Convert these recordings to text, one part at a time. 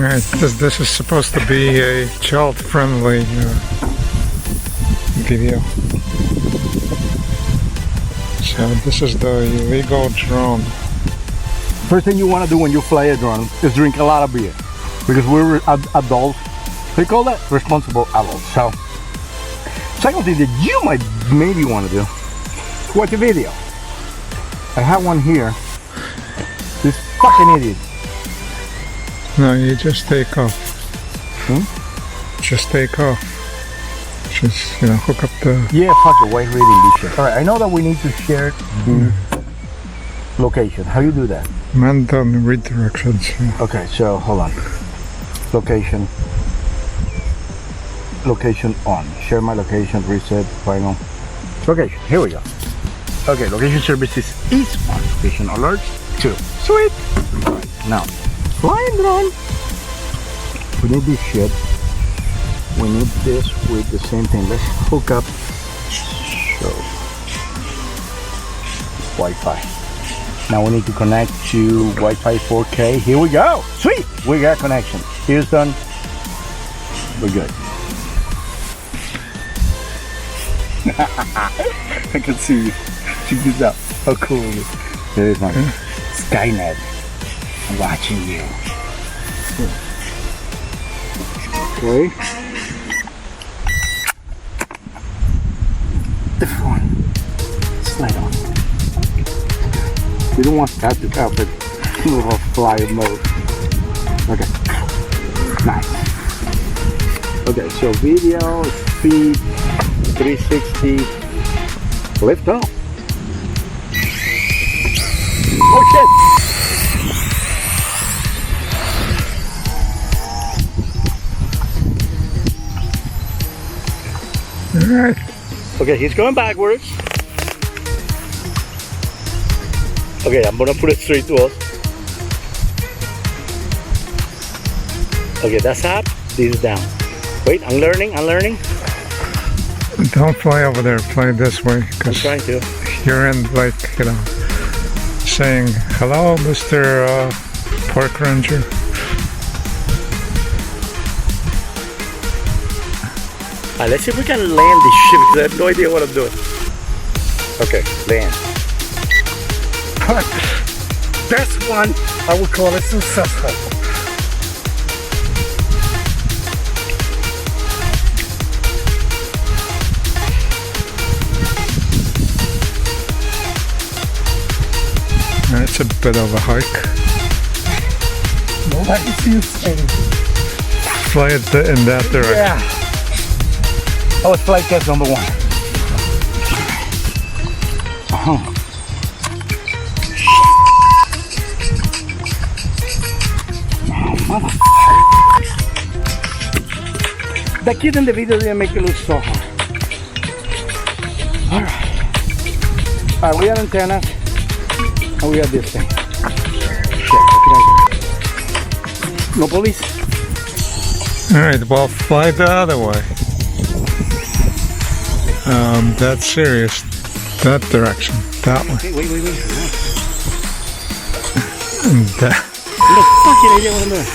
Alright, this is supposed to be a child-friendly video. So this is the illegal drone. First thing you want to do when you fly a drone is drink a lot of beer, because we're adults. They call that responsible adults. So, second thing that you might maybe want to do is watch a video. I have one here. This fucking idiot. No, you just take off. Just take off. Just, you know, hook up the... Yeah, fuck it, why reading this shit? Alright, I know that we need to share the location. How you do that? Man doesn't read directions. Okay, so hold on. Location. Location on. Share my location, reset, final. Location, here we go. Okay, location services is on. Location alerts 2. Sweet! Alright, now, flying drone. We need this shit. We need this with the same thing. Let's hook up. So, Wi-Fi. Now we need to connect to Wi-Fi 4K. Here we go. Sweet! We got connection. Here's done. We're good. I can see you. Check this out. How cool is it? There is my Skynet. I'm watching you. Okay. The phone. Slide on. We don't want that to happen. Little fly mode. Okay. Nice. Okay, so video, speed, 360, lift off. Oh shit! Alright. Okay, he's going backwards. Okay, I'm gonna put it straight to us. Okay, that's up. This is down. Wait, I'm learning. Don't fly over there, fly this way. I'm trying to. You're in, like, you know, saying, hello, Mr. Park Ranger. Alright, let's see if we can land this ship, because I have no idea what I'm doing. Okay, land. This one, I would call it successful. It's a bit of a hike. What is you saying? Fly it in that direction. Yeah. I was flight test number 1. The kid in the video didn't make it look so hard. Alright, we have antennas and we have this thing. Shit, what can I do? No police? Alright, well, fly the other way. That's serious. That direction. That way. Okay, wait. And that. No fucking idea what I'm doing.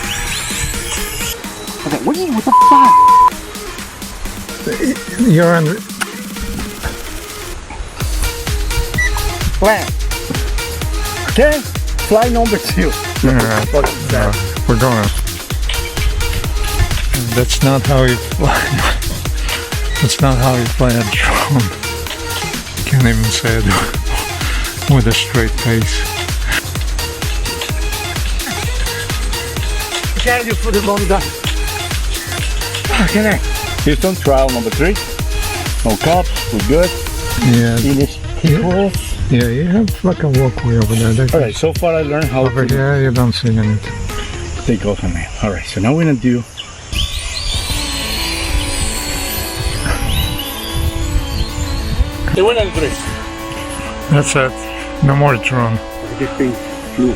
Okay, what the fuck? You're on. Land. Okay, fly number 2. Alright, we're going. That's not how you fly. That's not how you fly a drone. Can't even say it with a straight face. Can you put it on the okay, Houston, trial number 3. No cops, we're good. Yeah. Finish equals. Yeah, you have like a walkway over there. Alright, so far I learned how over to here you don't see anything. take off on me. Alright, so now we're gonna do 1 and 3. That's it. No more drone. This thing flew.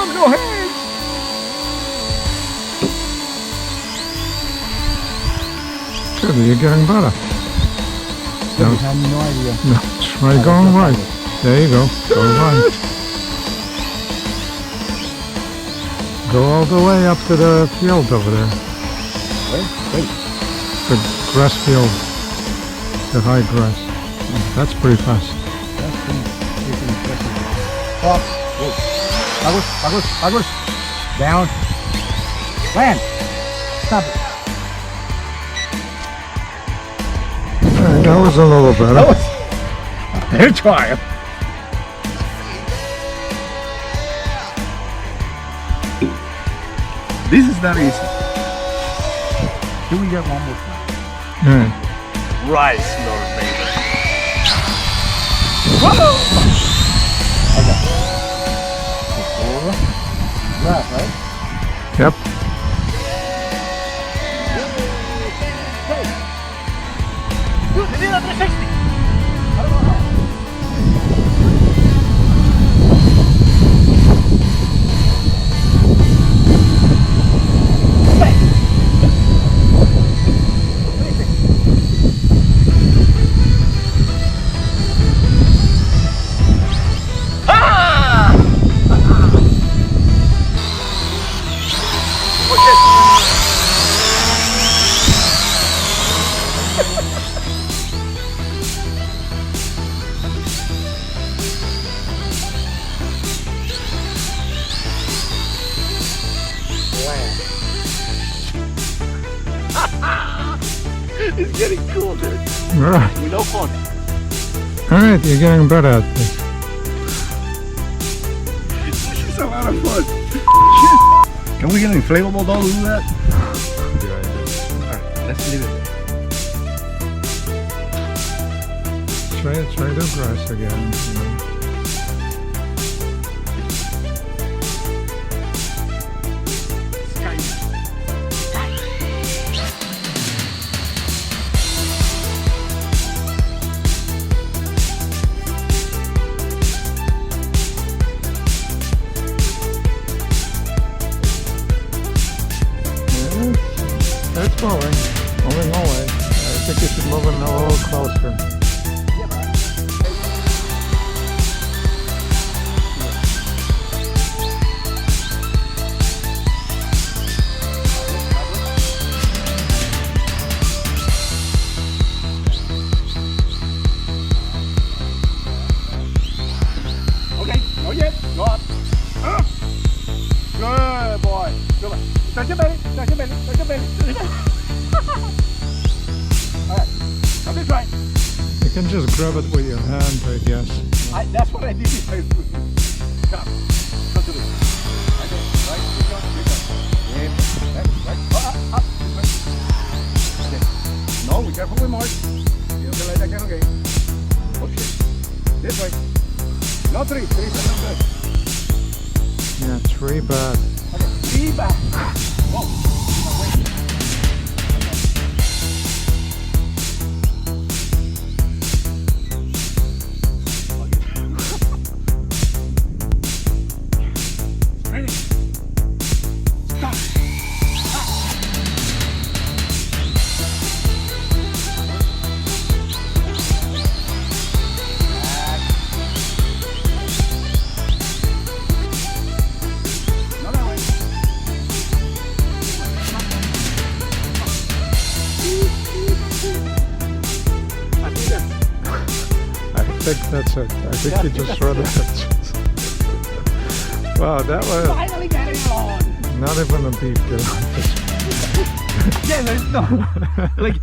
Tom, no hands! Good, you're getting better. No. I have no idea. No, try going right. There you go. Go right. Go all the way up to the field over there. Wait. The grass field. The high grass. That's pretty fast. That's pretty impressive. Up. Bagus. Down. Land. Stop it. That was a little better. That was a fair try. This is not easy. Here we get one more time. Yeah. Rice, Lord Vader. Whoa! Okay. Grass, right? Yep. Dude, they did a 360. I don't know how. It's getting cool, dude. Alright. We know fun. Alright, you're getting better at this. This is a lot of fun. Shit. Can we get an inflatable doll to do that? Alright, let's leave it. Try the grass again. You know. It's moving away. I think you should move it a little closer. Okay, not yet. Go up. Good boy. Good boy. Touch your belly. Touch your belly. Touch your belly. Touch your belly. Alright. Now this way. You can just grab it with your hand, I guess. That's what I did if I put it. Come to this. Right there. Right. Keep going. Yeah. Right. Up. This way. Okay. No, be careful with Mark. You don't let that get okay. Okay. This way. No, three. Three's not good. Yeah, 3 bad. Okay. 3 back. Whoa. No, wait. Ready? Stop. No, that way. I think that's it. I think you just run it. Wow, that was Finally getting along. not even a beat good. Yeah, there's no. Like,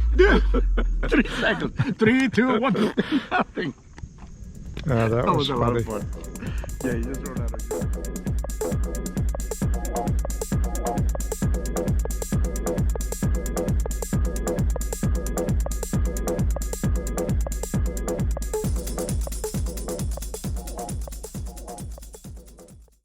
3 seconds. 3, 2, 1. Nothing. Yeah, that was a lot funny. of fun. Yeah, you just wrote out a